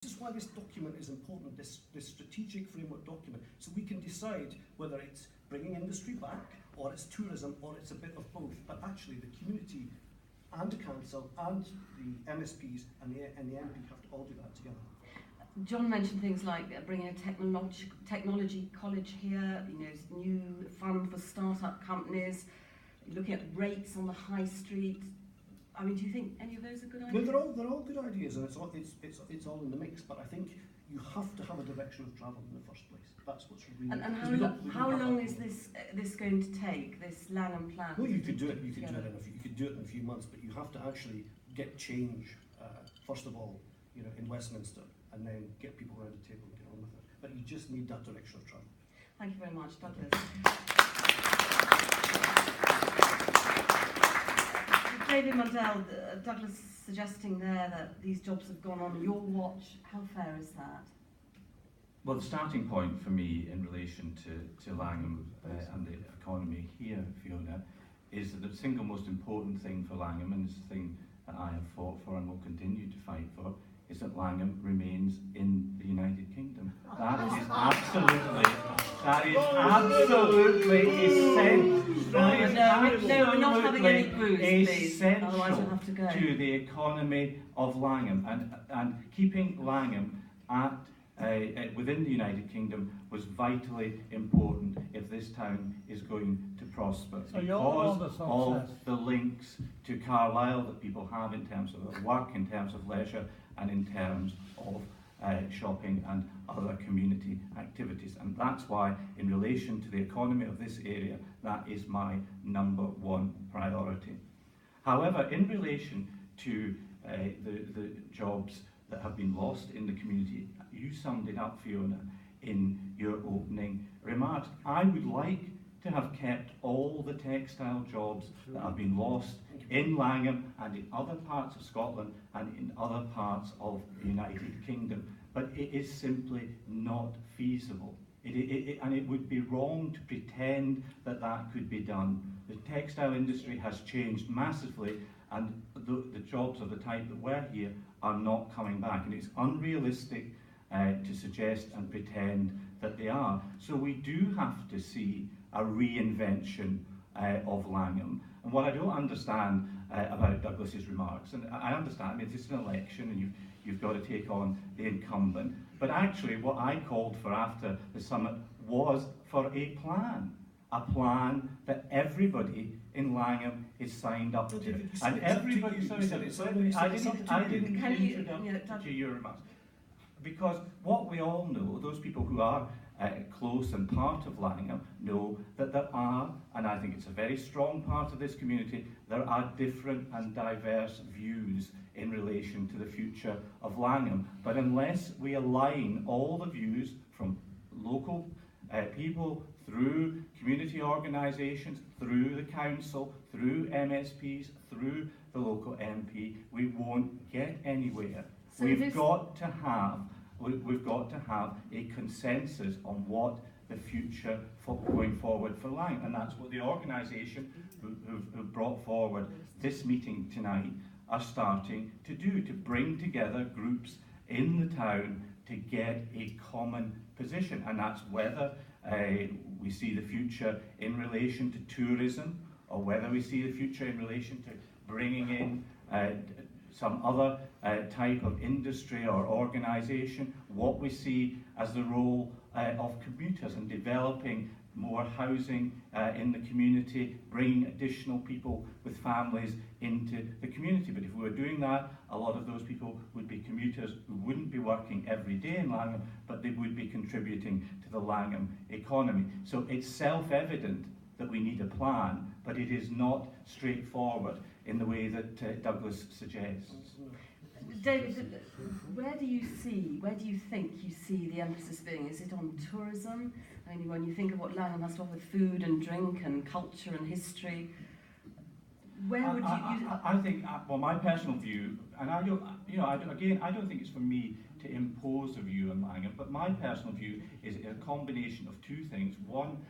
This is why this document is important, this strategic framework document, so we can decide whether it's bringing industry back, or it's tourism, or it's a bit of both. But actually the community and the council and the MSPs and the MP have to all do that together. John mentioned things like bringing a technology college here, new fund for start-up companies, looking at rates on the high street. I mean, do you think any of those are good ideas? No, they're all good ideas, and it's all in the mix. But I think you have to have a direction of travel in the first place. That's what's really. And how long is this going to take? This Langholm plan? Well, you could do it. You could do it in a few months, but you have to actually get change first of all, in Westminster, and then get people around the table and get on with it. But you just need that direction of travel. Thank you very much, Douglas. David Mundell, Douglas suggesting there that these jobs have gone on your watch. How fair is that? Well, the starting point for me in relation to Langholm and the economy here, Fiona, is that the single most important thing for Langholm, and it's the thing that I have fought for and will continue to fight for, is that Langholm remains in the United Kingdom. That is absolutely essential. No, we're not having any booze, please. Essential Otherwise we'll have to go. To the economy of Langholm, and keeping Langholm at within the United Kingdom was vitally important if this town is going to prosper, so because of the links to Carlisle that people have in terms of their work, in terms of leisure, and in terms of shopping and other community activities. And that's why, in relation to the economy of this area, that is my #1 priority. However, in relation to the jobs that have been lost in the community, you summed it up, Fiona, in your opening remarks. I would like to have kept all the textile jobs that have been lost in Langholm and in other parts of Scotland and in other parts of the United Kingdom, but it is simply not feasible. And it would be wrong to pretend that that could be done. The textile industry has changed massively, and the jobs of the type that were here are not coming back, and it's unrealistic to suggest and pretend that they are. So we do have to see a reinvention of Langholm. And what I don't understand about Douglas's remarks, and I understand it's an election and you've got to take on the incumbent, but actually what I called for after the summit was for a plan that everybody in Langham is signed up to. And everybody, I didn't introduce to your remarks. Because what we all know, those people who are close and part of Langham know that there are, and I think it's a very strong part of this community, there are different and diverse views in relation to the future of Langham. But unless we align all the views from local people through community organisations, through the council, through MSPs, through the local MP, we won't get anywhere. So we've got to have a consensus on what the future going forward for Langham, and that's what the organisation who brought forward this meeting tonight are starting to do, to bring together groups in the town to get a common position, and that's whether we see the future in relation to tourism, or whether we see the future in relation to bringing in some other type of industry or organisation, what we see as the role of commuters and developing more housing in the community, bringing additional people with families into the community. But if we were doing that, a lot of those people would be commuters who wouldn't be working every day in Langham, but they would be contributing to the Langham economy. So it's self-evident that we need a plan, but it is not straightforward in the way that Douglas suggests. David, where do you think you see the emphasis being? Is it on tourism? I mean, when you think of what Langham has to offer with food and drink and culture and history, where would you? I think, well, my personal view, and I don't think it's for me to impose a view on Langham, but my personal view is a combination of two things. One,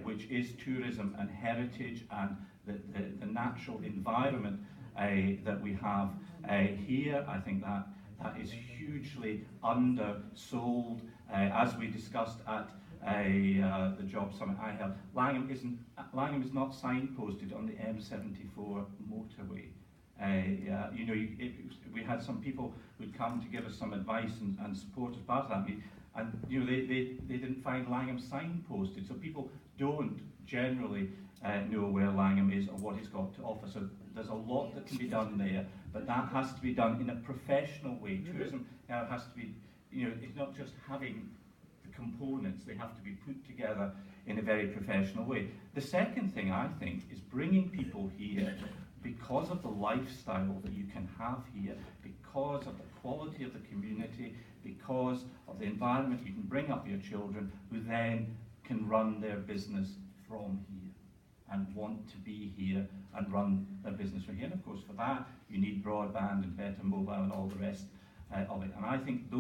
which is tourism and heritage and the natural environment that we have here. I think that that is hugely undersold. As we discussed at the job summit I held, Langholm is not signposted on the M74 motorway. We had some people who'd come to give us some advice and support as part of that meeting, and they didn't find Langholm signposted. So people don't generally know where Langholm is or what it's got to offer. So there's a lot that can be done there, but that has to be done in a professional way. Tourism has to be, it's not just having the components, they have to be put together in a very professional way. The second thing, I think, is bringing people here because of the lifestyle that you can have here, because of the quality of the community, because of the environment you can bring up your children, who then can run their business from here and want to be here and run their business from here. And of course, for that, you need broadband and better mobile and all the rest of it. And I think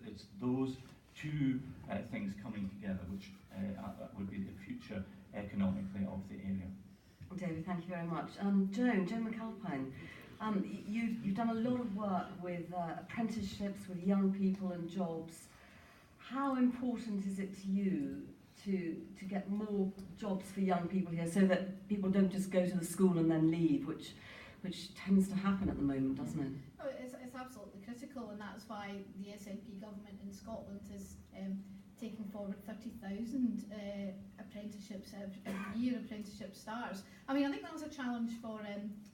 it's those two things coming together which would be the future economically of the area. David, thank you very much. Joan McAlpine, you've done a lot of work with apprenticeships, with young people and jobs. How important is it to you to get more jobs for young people here, so that people don't just go to the school and then leave, which tends to happen at the moment, doesn't it? Oh, it's absolutely critical, and that's why the SNP government in Scotland is taking forward 30,000 apprenticeships every year, apprenticeship starts. I mean, I think that's a challenge for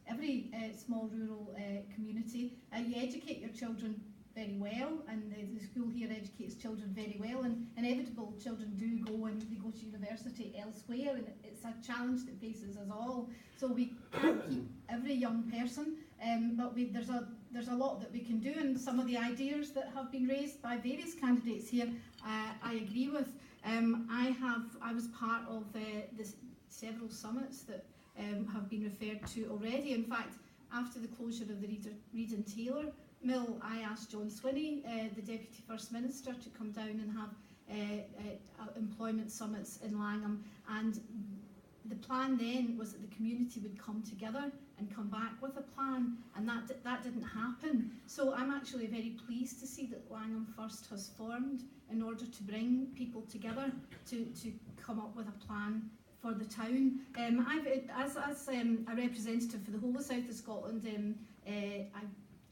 every small rural community. You educate your children very well, and the school here educates children very well, and inevitable children do go and they go to university elsewhere, and it's a challenge that faces us all. So we can't keep every young person, but there's a lot that we can do, and some of the ideas that have been raised by various candidates here, I agree with. I was part of the several summits that have been referred to already. In fact, after the closure of the Reed and Taylor mill, I asked John Swinney, the Deputy First Minister, to come down and have employment summits in Langholm, and the plan then was that the community would come together and come back with a plan, and that didn't happen. So I'm actually very pleased to see that Langholm First has formed in order to bring people together to come up with a plan for the town. As a representative for the whole of South of Scotland,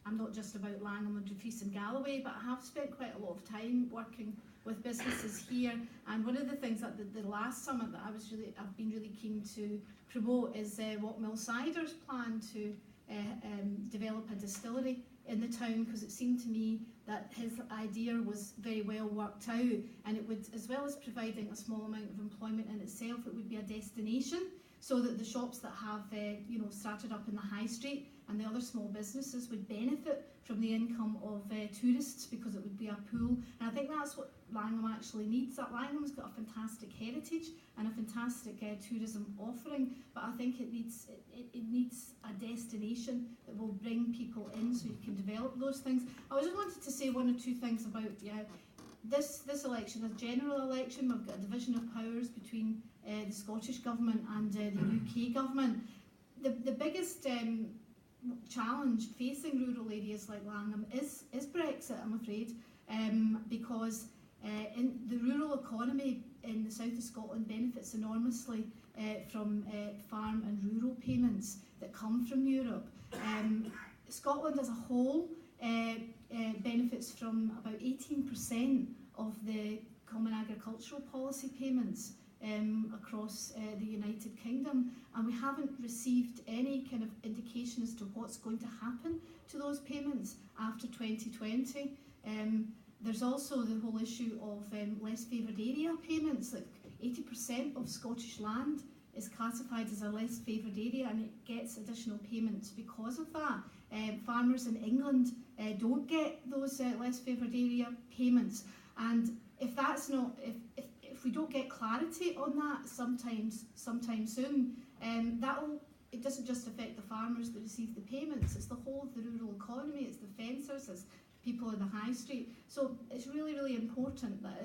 I'm not just about Langholm and Dumfriesshire and Galloway, but I have spent quite a lot of time working with businesses here. And one of the things at the last summit that I've been really keen to promote is what Mill Cider's plan to develop a distillery in the town, because it seemed to me that his idea was very well worked out, and it would, as well as providing a small amount of employment in itself, it would be a destination, so that the shops that have started up in the high street and the other small businesses would benefit from the income of tourists, because it would be a pool. And I think that's what Langholm actually needs. That Langholm's got a fantastic heritage and a fantastic tourism offering, but I think it needs a destination that will bring people in, so you can develop those things. I just wanted to say one or two things about this election, a general election. We've got a division of powers between the Scottish Government and the UK Government. The biggest challenge facing rural areas like Langholm is Brexit, I'm afraid, because in the rural economy in the south of Scotland benefits enormously from farm and rural payments that come from Europe. Scotland as a whole benefits from about 18% of the Common Agricultural Policy payments across the United Kingdom, and we haven't received any kind of indication as to what's going to happen to those payments after 2020. There's also the whole issue of less favoured area payments. Like 80% of Scottish land is classified as a less favoured area, and it gets additional payments because of that. Farmers in England don't get those less favoured area payments, and if that's not, if we don't get clarity on that sometime soon, it doesn't just affect the farmers that receive the payments, it's the whole of the rural economy, it's the fencers, it's people in the high street. So it's really, really important that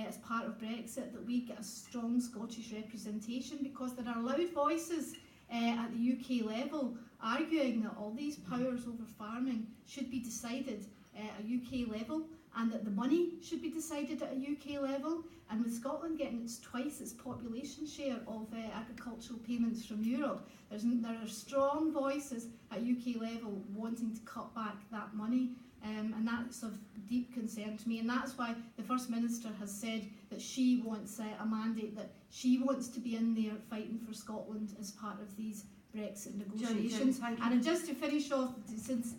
as part of Brexit that we get a strong Scottish representation, because there are loud voices at the UK level arguing that all these powers over farming should be decided a UK level, and that the money should be decided at a UK level. And with Scotland getting twice its population share of agricultural payments from Europe, there are strong voices at UK level wanting to cut back that money. And that's of deep concern to me, and that's why the First Minister has said that she wants a mandate, that she wants to be in there fighting for Scotland as part of these Brexit negotiations. Joan, and just to finish off, since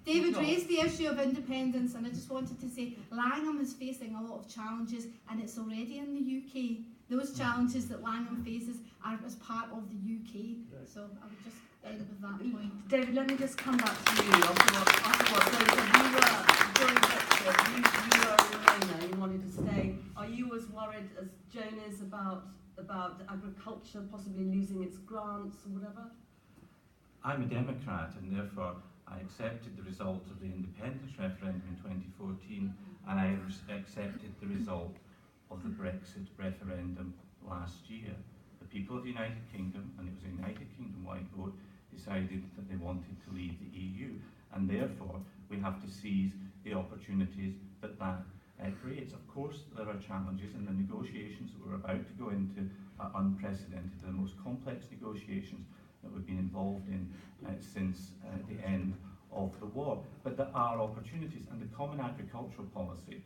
David raised the issue of independence, and I just wanted to say Langholm is facing a lot of challenges, and it's already in the UK. Those challenges that Langholm faces are as part of the UK. So I would just end with that point. David, let me just come back to you after what Joan said. You were, during Brexit, you were a Remainer, you wanted to stay. Are you as worried as Joan is about agriculture possibly losing its grants or whatever? I'm a Democrat, and therefore I accepted the result of the independence referendum in 2014, and I accepted the result of the Brexit referendum last year. The people of the United Kingdom, and it was a United Kingdom-wide vote, decided that they wanted to leave the EU, and therefore we have to seize the opportunities that creates. Of course, there are challenges, and the negotiations that we're about to go into are unprecedented. They're the most complex negotiations that we've been involved in since the end of the war. But there are opportunities, and the Common Agricultural Policy,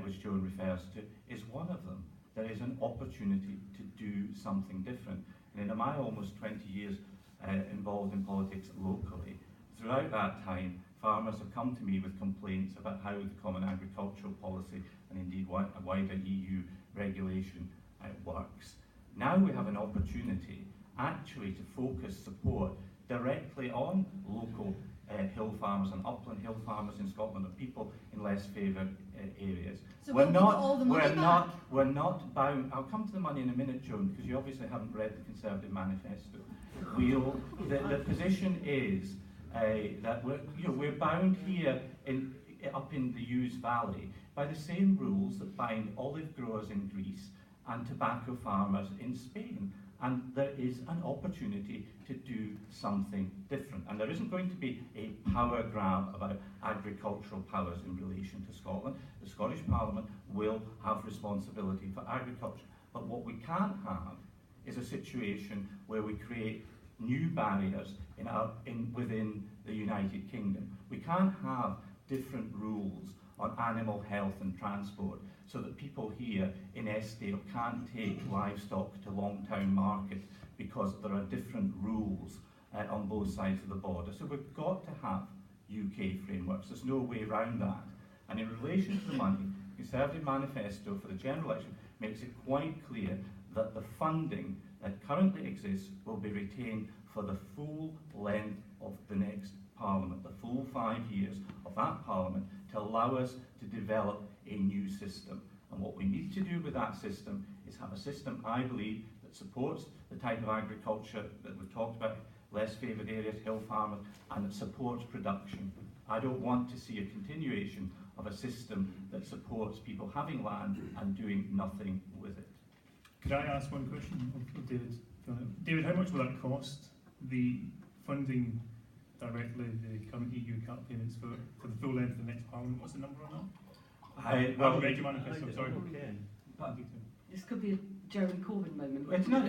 which Joan refers to, is one of them. There is an opportunity to do something different. And in my almost 20 years involved in politics locally, throughout that time, farmers have come to me with complaints about how the Common Agricultural Policy and indeed wider EU regulation works. Now we have an opportunity actually to focus support directly on local hill farmers and upland hill farmers in Scotland, and people in less favoured areas. So we're not bound. I'll come to the money in a minute, Joan, because you obviously haven't read the Conservative manifesto. The position is that we're bound here up in the Ouse Valley by the same rules that bind olive growers in Greece and tobacco farmers in Spain. And there is an opportunity to do something different. And there isn't going to be a power grab about agricultural powers in relation to Scotland. The Scottish Parliament will have responsibility for agriculture. But what we can't have is a situation where we create new barriers within the United Kingdom. We can't have different rules on animal health and transport so that people here in Eskdale can't take livestock to Longtown Market because there are different rules on both sides of the border. So we've got to have UK frameworks. There's no way around that. And in relation to the money, the Conservative manifesto for the general election makes it quite clear that the funding that currently exists will be retained for the full length of the next Parliament, the full 5 years of that Parliament, to allow us to develop a new system. And what we need to do with that system is have a system, I believe, that supports the type of agriculture that we've talked about, less favoured areas, hill farmers, and that supports production. I don't want to see a continuation of a system that supports people having land and doing nothing with it. Could I ask one question of David? David, how much will that cost, the funding directly, the current EU cap payments for the full length of the next Parliament? What's the number on that? This could be a Jeremy Corbyn moment. It's not.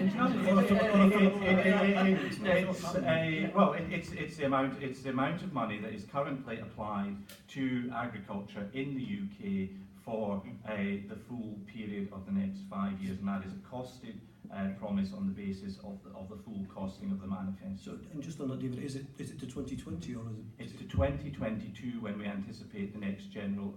It's the amount of money that is currently applied to agriculture in the UK for the full period of the next 5 years, and that is a costed promise on the basis of the full costing of the manifesto. So, and just on that, David, is it to 2020 or is it? It's to 2022 when we anticipate the next general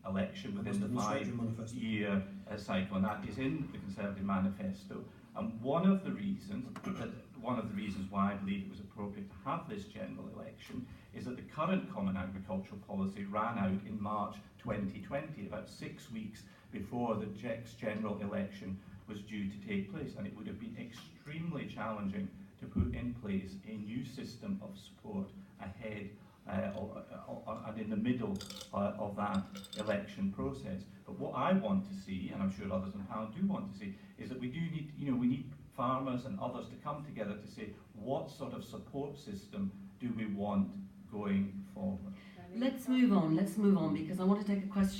election within the 5-year cycle, and that is in the Conservative manifesto. And one of the reasons why I believe it was appropriate to have this general election is that the current Common Agricultural Policy ran out in March 2020, about 6 weeks before the next general election was due to take place, and it would have been extremely challenging to put in place a new system of support ahead and in the middle of that election process. But what I want to see, and I'm sure others in the panel do want to see, is that we need farmers and others to come together to say what sort of support system do we want going forward. Let's move on, because I want to take a question